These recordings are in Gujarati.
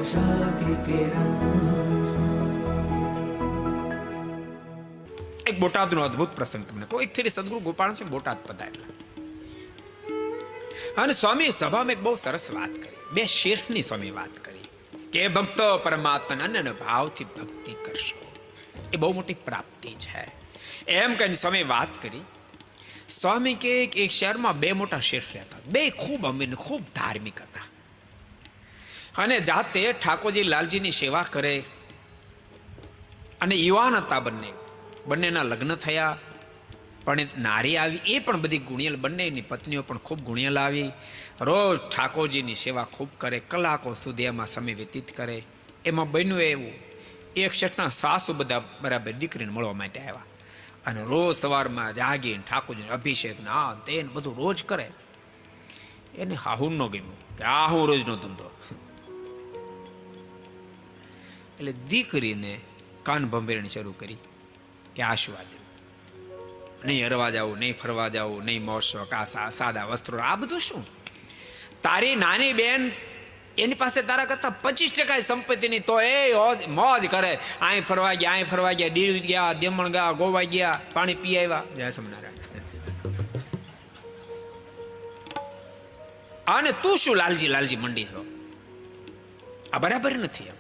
आशा की किरण। એક બોટાદનો અદ્ભુત પ્રસંગ તમને કહું. એક ફેરી સદગુરુ ગોપાલ સિંહ બોટાદ પધારેલા અને સ્વામી સભામાં એક બહુ સરસ વાત કરી. બે શેઠની સ્વામી વાત કરી કે ભક્તો પરમાત્માના અનન્ય ભાવથી ભક્તિ કરશો, એ બહુ મોટી પ્રાપ્તિ છે. એમ કહીને સ્વામી વાત કરી. સ્વામી કે એક શહેરમાં બે મોટા શેઠ રહેતા, બે ખૂબ અમીર ખૂબ ધાર્મિક હતા અને જાતે ઠાકોરજી લાલજીની સેવા કરે અને યુવાન હતા. બંનેના લગ્ન થયા, પણ નારી આવી, એ પણ બધી ગુણિયલ, બંનેની પત્નીઓ પણ ખૂબ ગુણિયલ આવી. રોજ ઠાકોરજીની સેવા ખૂબ કરે, કલાકો સુધી એમાં સમય વ્યતીત કરે. એમાં બન્યું એવું, એક શેઠના સાસુ બધા બરાબર દીકરીને મળવા માટે આવ્યા અને રોજ સવારમાં જાગીને ઠાકોરજીને અભિષેક ના તેને બધું રોજ કરે. એને હાહુ ન ગમ્યું કે આ હું રોજનો ધંધો. એટલે દીકરીને કાન ભંભેરણી શરૂ કરી કે આશીર્વાદ નહીં, હરવા જવું નહીં, ફરવા જવું નહીં, મોજ આ સાદા વસ્ત્રો, આ બધું શું? તારી નાની બેન એની પાસે તારા કરતા 25% સંપત્તિની, તો એ મોજ કરે. અહીં ફરવા ગયા, અહીં ફરવા ગયા, દીવ ગયા, દમણ ગયા, ગોવા ગયા, પાણી પી આવ્યા. જય સ્વામિનારાયણ. અને તું શું લાલજી મંડી છો? આ બરાબર નથી. એમ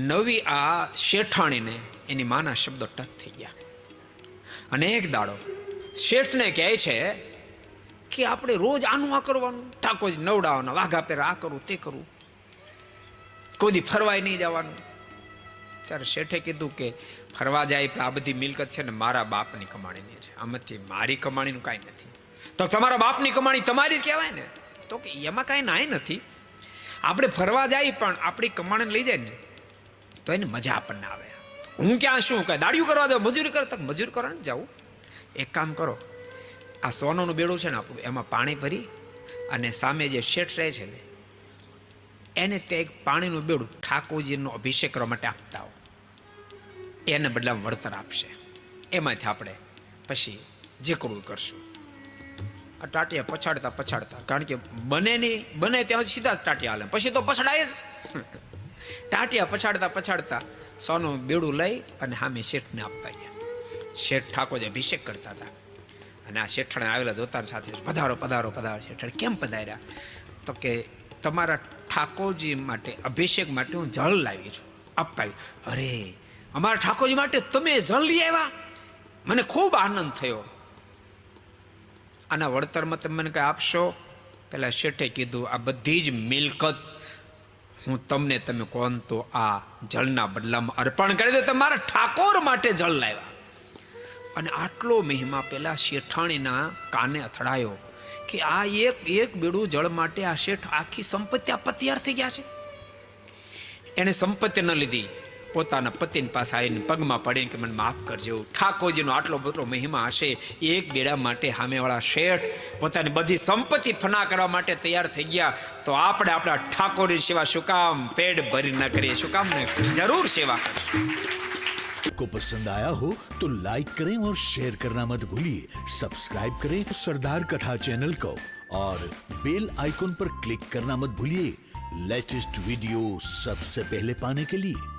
નવી આ શેઠાણીને એની માના શબ્દો ટચ થઈ ગયા અને એક દાડો શેઠને કહે છે કે આપણે રોજ આનું આ કરવાનું, ઠાકોરજી નવડાવવાના, વાઘા પહેરા, આ કરવું તે કરવું, કોઈ દી ફરવાય નહીં જવાનું. ત્યારે શેઠે કીધું કે ફરવા જાય પણ આ બધી મિલકત છે ને મારા બાપની કમાણીની છે, આમાંથી મારી કમાણીનું કાંઈ નથી. તો તમારા બાપની કમાણી તમારી જ કહેવાય ને? તો કે એમાં કાંઈ નાય નથી. આપણે ફરવા જાય પણ આપણી કમાણીને લઈ જાય ને તો એને મજા આપણને આવે. હું ક્યાં શું કઈ દાડિયું કરવા દો, મજૂરી કરો, તક મજૂર કરવા ને જાવું. એક કામ કરો, આ સોનાનું બેડું છે ને આપણું, એમાં પાણી ભરી અને સામે જે શેઠ રહે છે ને એને તે એક પાણીનું બેડું ઠાકોરજીનો અભિષેક કરવા માટે આપતા હો, એને બદલામાં વળતર આપશે. એમાંથી આપણે પછી જે કરવું કરશું. આ ટાટિયા પછાડતા, કારણ કે બને ત્યાં સીધા જ ટાટિયા હાલે, પછી તો પછડાય જ. ટાટિયા પછાડતા સોનું બેડું લઈ અને સામે શેઠને આપતા ગયા. શેઠ ઠાકોરજી અભિષેક કરતા હતા અને આ શેઠાણે આવેલા જોતાર સાથે પધારો. શેઠાણે કેમ પધાર્યા? તો કે તમારા ઠાકોરજી માટે અભિષેક માટે હું જળ લાવી છું, અપાવી. અરે અમારા ઠાકોરજી માટે તમે જળ લઈ આવ્યા, મને ખૂબ આનંદ થયો. આના વળતરમાં તમે મને કંઈ આપશો? પેલા શેઠે કીધું આ બધી જ મિલકત હું તમને, તમે કોણ તો આ જળના બદલામાં અર્પણ કરી દો. તમારા ઠાકોર માટે જળ લાવ્યા. અને આટલો મહિમા પેલા શેઠાણીના કાને અથડાયો કે આ એક બેડું જળ માટે આ શેઠ આખી સંપત્તિ આપવા તૈયાર થઈ ગયા છે. એને સંપત્તિ ન લીધી, પોતાના પતિની પાસે આવીને પગમાં પડીને કે મને માફ કરજો. ઠાકોરજીનો આટલો બધો મહિમા હશે, એક બેડા માટે સામેવાળા શેઠ પોતાની બધી સંપત્તિ ફના કરવા માટે તૈયાર થઈ ગયા, તો આપણે આપણા ઠાકોરની સેવા શું કામ પેટ ભરી ન કરીએ? શું કામ ને? જરૂર સેવા કરીએ. को पसंद आया हो तो लाइक करें और शेयर करना मत भूलिए. सब्सक्राइब करें सरदार कथा चैनल को और बेल आइकॉन पर क्लिक करना मत भूलिए लेटेस्ट वीडियो सबसे पहले पाने के लिए.